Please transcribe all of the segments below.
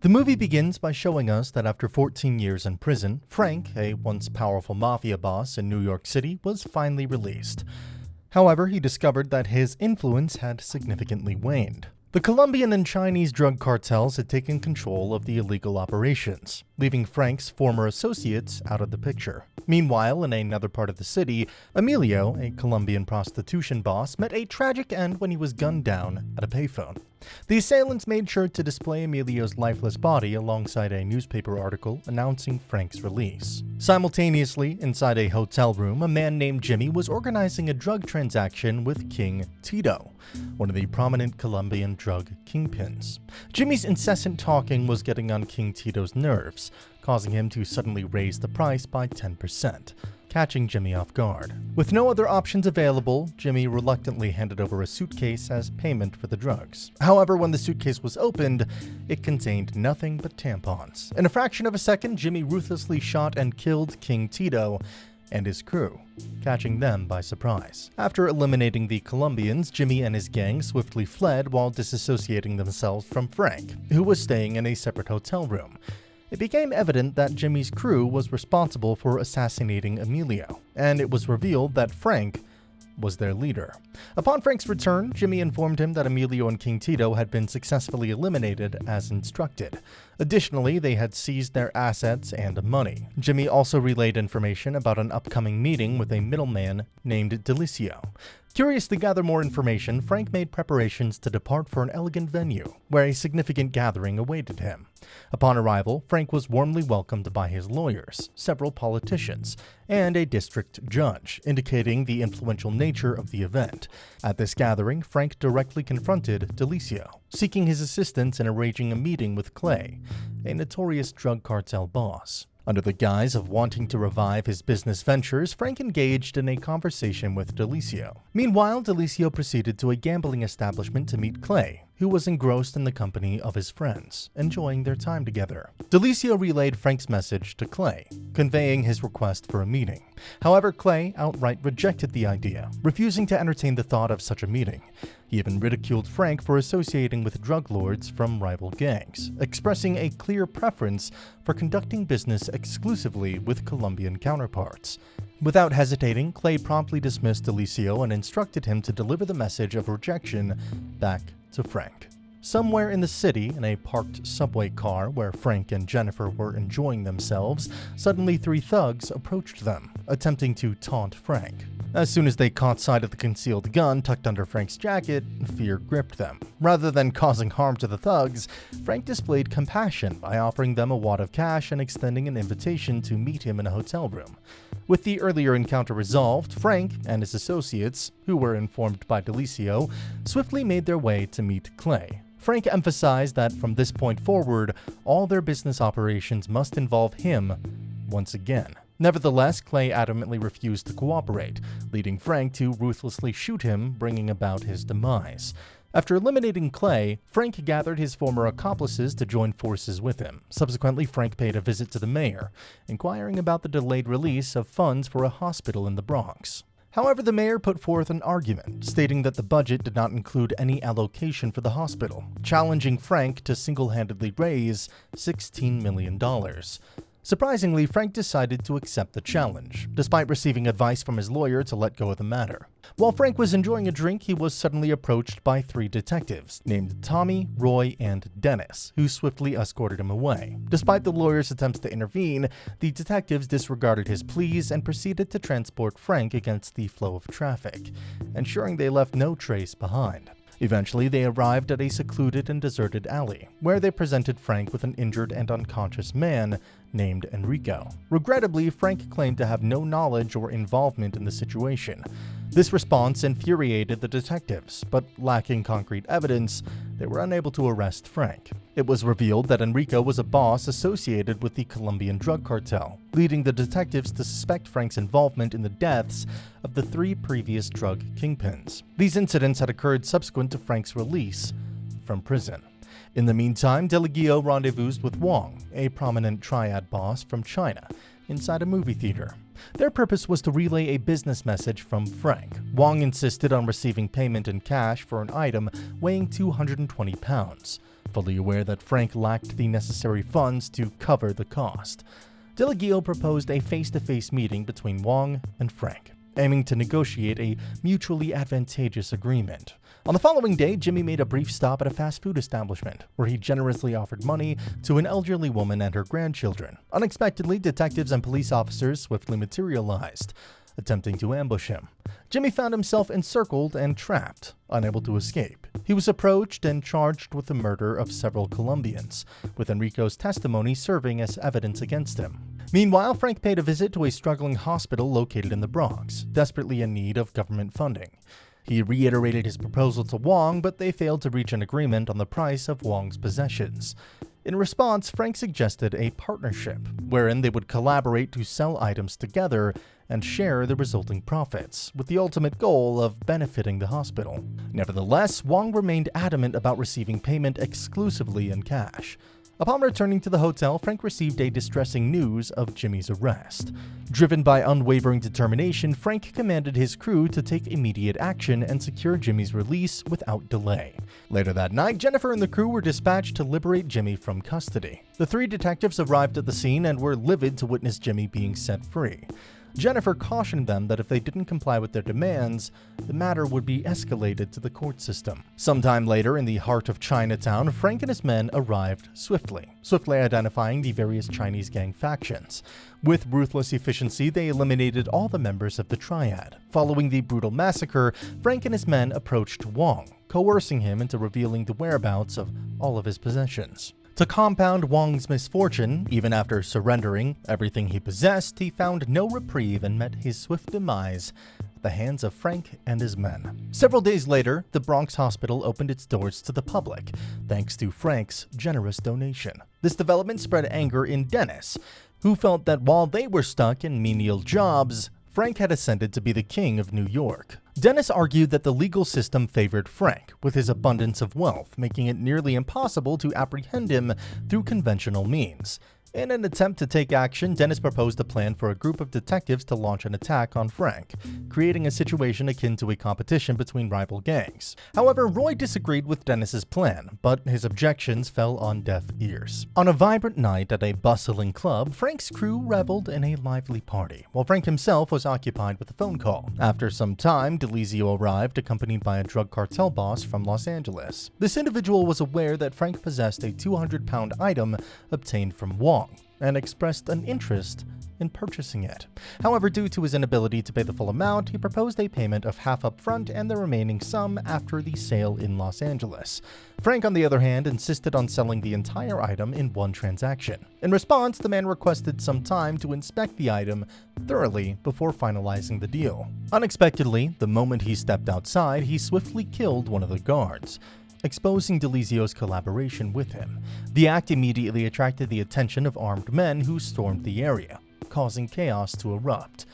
The movie begins by showing us that after 14 years in prison, Frank, a once powerful mafia boss in New York City, was finally released. However, he discovered that his influence had significantly waned. The Colombian and Chinese drug cartels had taken control of the illegal operations, leaving Frank's former associates out of the picture. Meanwhile, in another part of the city, Emilio, a Colombian prostitution boss, met a tragic end when he was gunned down at a payphone. The assailants made sure to display Emilio's lifeless body alongside a newspaper article announcing Frank's release. Simultaneously, inside a hotel room, a man named Jimmy was organizing a drug transaction with King Tito, one of the prominent Colombian drug kingpins. Jimmy's incessant talking was getting on King Tito's nerves, causing him to suddenly raise the price by 10%. Catching Jimmy off guard. With no other options available, Jimmy reluctantly handed over a suitcase as payment for the drugs. However, when the suitcase was opened, it contained nothing but tampons. In a fraction of a second, Jimmy ruthlessly shot and killed King Tito and his crew, catching them by surprise. After eliminating the Colombians, Jimmy and his gang swiftly fled while disassociating themselves from Frank, who was staying in a separate hotel room. It became evident that Jimmy's crew was responsible for assassinating Emilio, and it was revealed that Frank was their leader. Upon Frank's return, Jimmy informed him that Emilio and King Tito had been successfully eliminated as instructed. Additionally, they had seized their assets and money. Jimmy also relayed information about an upcoming meeting with a middleman named Delicio. Curious to gather more information, Frank made preparations to depart for an elegant venue, where a significant gathering awaited him. Upon arrival, Frank was warmly welcomed by his lawyers, several politicians, and a district judge, indicating the influential nature of the event. At this gathering, Frank directly confronted Delicio, seeking his assistance in arranging a meeting with Clay, a notorious drug cartel boss. Under the guise of wanting to revive his business ventures, Frank engaged in a conversation with Delicio. Meanwhile, Delicio proceeded to a gambling establishment to meet Clay, who was engrossed in the company of his friends, enjoying their time together. Delicio relayed Frank's message to Clay, conveying his request for a meeting. However, Clay outright rejected the idea, refusing to entertain the thought of such a meeting. He even ridiculed Frank for associating with drug lords from rival gangs, expressing a clear preference for conducting business exclusively with Colombian counterparts. Without hesitating, Clay promptly dismissed Delicio and instructed him to deliver the message of rejection back to Frank. Somewhere in the city, in a parked subway car where Frank and Jennifer were enjoying themselves, suddenly three thugs approached them, attempting to taunt Frank. As soon as they caught sight of the concealed gun tucked under Frank's jacket, fear gripped them. Rather than causing harm to the thugs, Frank displayed compassion by offering them a wad of cash and extending an invitation to meet him in a hotel room. With the earlier encounter resolved, Frank and his associates, who were informed by Delicio, swiftly made their way to meet Clay. Frank emphasized that from this point forward, all their business operations must involve him once again. Nevertheless, Clay adamantly refused to cooperate, leading Frank to ruthlessly shoot him, bringing about his demise. After eliminating Clay, Frank gathered his former accomplices to join forces with him. Subsequently, Frank paid a visit to the mayor, inquiring about the delayed release of funds for a hospital in the Bronx. However, the mayor put forth an argument, stating that the budget did not include any allocation for the hospital, challenging Frank to single-handedly raise $16 million. Surprisingly, Frank decided to accept the challenge, despite receiving advice from his lawyer to let go of the matter. While Frank was enjoying a drink, he was suddenly approached by three detectives, named Tommy, Roy, and Dennis, who swiftly escorted him away. Despite the lawyer's attempts to intervene, the detectives disregarded his pleas and proceeded to transport Frank against the flow of traffic, ensuring they left no trace behind. Eventually, they arrived at a secluded and deserted alley, where they presented Frank with an injured and unconscious man named Enrico. Regrettably, Frank claimed to have no knowledge or involvement in the situation. This response infuriated the detectives, but lacking concrete evidence, they were unable to arrest Frank. It was revealed that Enrico was a boss associated with the Colombian drug cartel, leading the detectives to suspect Frank's involvement in the deaths of the three previous drug kingpins. These incidents had occurred subsequent to Frank's release from prison. In the meantime, Delicio rendezvoused with Wong, a prominent triad boss from China, inside a movie theater. Their purpose was to relay a business message from Frank. Wong insisted on receiving payment in cash for an item weighing 220 pounds. fully aware that Frank lacked the necessary funds to cover the cost. DeLaGio proposed a face-to-face meeting between Wong and Frank, aiming to negotiate a mutually advantageous agreement. On the following day, Jimmy made a brief stop at a fast food establishment, where he generously offered money to an elderly woman and her grandchildren. Unexpectedly, detectives and police officers swiftly materialized, attempting to ambush him. Jimmy found himself encircled and trapped, unable to escape. He was approached and charged with the murder of several Colombians, with Enrico's testimony serving as evidence against him. Meanwhile, Frank paid a visit to a struggling hospital located in the Bronx, desperately in need of government funding. He reiterated his proposal to Wong, but they failed to reach an agreement on the price of Wong's possessions. In response, Frank suggested a partnership, wherein they would collaborate to sell items together and share the resulting profits, with the ultimate goal of benefiting the hospital. Nevertheless, Wong remained adamant about receiving payment exclusively in cash. Upon returning to the hotel, Frank received a distressing news of Jimmy's arrest. Driven by unwavering determination, Frank commanded his crew to take immediate action and secure Jimmy's release without delay. Later that night, Jennifer and the crew were dispatched to liberate Jimmy from custody. The three detectives arrived at the scene and were livid to witness Jimmy being set free. Jennifer cautioned them that if they didn't comply with their demands, the matter would be escalated to the court system. Sometime later, in the heart of Chinatown, Frank and his men arrived swiftly identifying the various Chinese gang factions. With ruthless efficiency, they eliminated all the members of the triad. Following the brutal massacre, Frank and his men approached Wong, coercing him into revealing the whereabouts of all of his possessions. To compound Wong's misfortune, even after surrendering everything he possessed, he found no reprieve and met his swift demise at the hands of Frank and his men. Several days later, the Bronx hospital opened its doors to the public, thanks to Frank's generous donation. This development spread anger in Dennis, who felt that while they were stuck in menial jobs, Frank had ascended to be the king of New York. Dennis argued that the legal system favored Frank, with his abundance of wealth, making it nearly impossible to apprehend him through conventional means. In an attempt to take action, Dennis proposed a plan for a group of detectives to launch an attack on Frank, creating a situation akin to a competition between rival gangs. However, Roy disagreed with Dennis's plan, but his objections fell on deaf ears. On a vibrant night at a bustling club, Frank's crew reveled in a lively party, while Frank himself was occupied with a phone call. After some time, DeLizio arrived, accompanied by a drug cartel boss from Los Angeles. This individual was aware that Frank possessed a 200-pound item obtained from Wong, and expressed an interest in purchasing it. However, due to his inability to pay the full amount, he proposed a payment of half up front and the remaining sum after the sale in Los Angeles. Frank, on the other hand, insisted on selling the entire item in one transaction. In response, the man requested some time to inspect the item thoroughly before finalizing the deal. Unexpectedly, the moment he stepped outside, he swiftly killed one of the guards, exposing DeLizio's collaboration with him. The act immediately attracted the attention of armed men who stormed the area, causing chaos to erupt.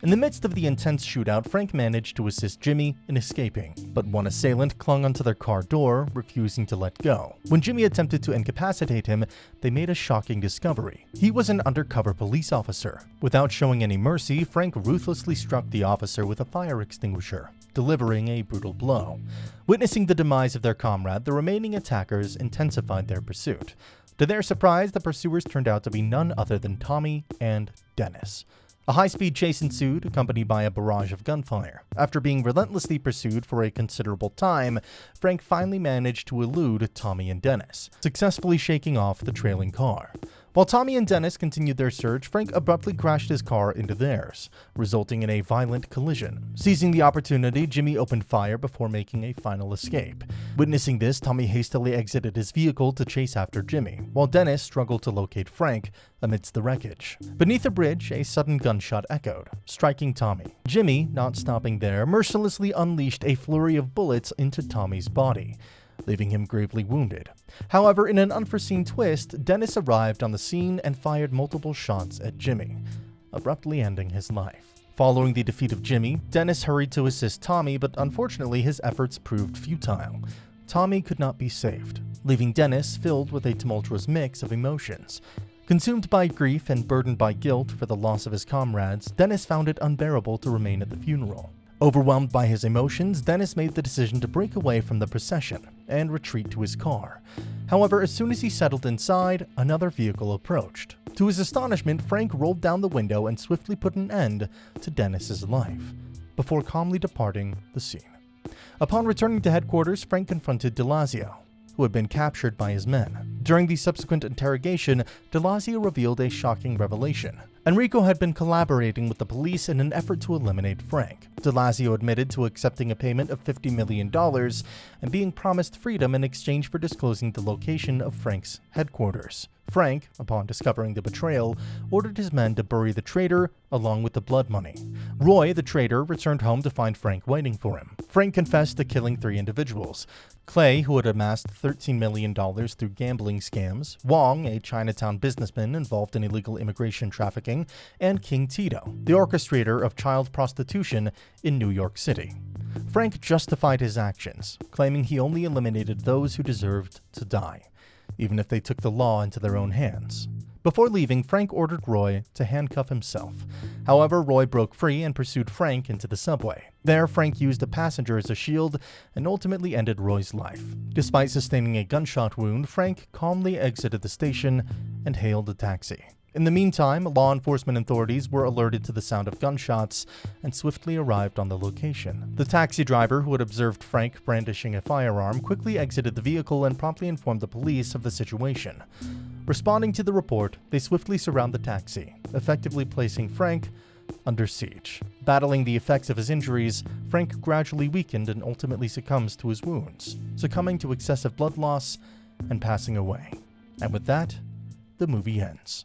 In the midst of the intense shootout, Frank managed to assist Jimmy in escaping, but one assailant clung onto their car door, refusing to let go. When Jimmy attempted to incapacitate him, they made a shocking discovery. He was an undercover police officer. Without showing any mercy, Frank ruthlessly struck the officer with a fire extinguisher, delivering a brutal blow. Witnessing the demise of their comrade, the remaining attackers intensified their pursuit. To their surprise, the pursuers turned out to be none other than Tommy and Dennis. A high-speed chase ensued, accompanied by a barrage of gunfire. After being relentlessly pursued for a considerable time, Frank finally managed to elude Tommy and Dennis, successfully shaking off the trailing car. While Tommy and Dennis continued their search, Frank abruptly crashed his car into theirs, resulting in a violent collision. Seizing the opportunity, Jimmy opened fire before making a final escape. Witnessing this, Tommy hastily exited his vehicle to chase after Jimmy, while Dennis struggled to locate Frank amidst the wreckage. Beneath a bridge, a sudden gunshot echoed, striking Tommy. Jimmy, not stopping there, mercilessly unleashed a flurry of bullets into Tommy's body, leaving him gravely wounded. However, in an unforeseen twist, Dennis arrived on the scene and fired multiple shots at Jimmy, abruptly ending his life. Following the defeat of Jimmy, Dennis hurried to assist Tommy, but unfortunately his efforts proved futile. Tommy could not be saved, leaving Dennis filled with a tumultuous mix of emotions. Consumed by grief and burdened by guilt for the loss of his comrades, Dennis found it unbearable to remain at the funeral. Overwhelmed by his emotions, Dennis made the decision to break away from the procession and retreat to his car. However, as soon as he settled inside, another vehicle approached. To his astonishment, Frank rolled down the window and swiftly put an end to Dennis's life, before calmly departing the scene. Upon returning to headquarters, Frank confronted DeLazio, who had been captured by his men. During the subsequent interrogation, DeLazio revealed a shocking revelation. Enrico had been collaborating with the police in an effort to eliminate Frank. DeLazio admitted to accepting a payment of $50 million and being promised freedom in exchange for disclosing the location of Frank's headquarters. Frank, upon discovering the betrayal, ordered his men to bury the traitor along with the blood money. Roy, the traitor, returned home to find Frank waiting for him. Frank confessed to killing 3 individuals: Clay, who had amassed $13 million through gambling scams; Wong, a Chinatown businessman involved in illegal immigration trafficking; and King Tito, the orchestrator of child prostitution in New York City. Frank justified his actions, claiming he only eliminated those who deserved to die, even if they took the law into their own hands. Before leaving, Frank ordered Roy to handcuff himself. However, Roy broke free and pursued Frank into the subway. There, Frank used a passenger as a shield and ultimately ended Roy's life. Despite sustaining a gunshot wound, Frank calmly exited the station and hailed a taxi. In the meantime, law enforcement authorities were alerted to the sound of gunshots and swiftly arrived on the location. The taxi driver, who had observed Frank brandishing a firearm, quickly exited the vehicle and promptly informed the police of the situation. Responding to the report, they swiftly surround the taxi, effectively placing Frank under siege. Battling the effects of his injuries, Frank gradually weakened and ultimately succumbs to his wounds, succumbing to excessive blood loss and passing away. And with that, the movie ends.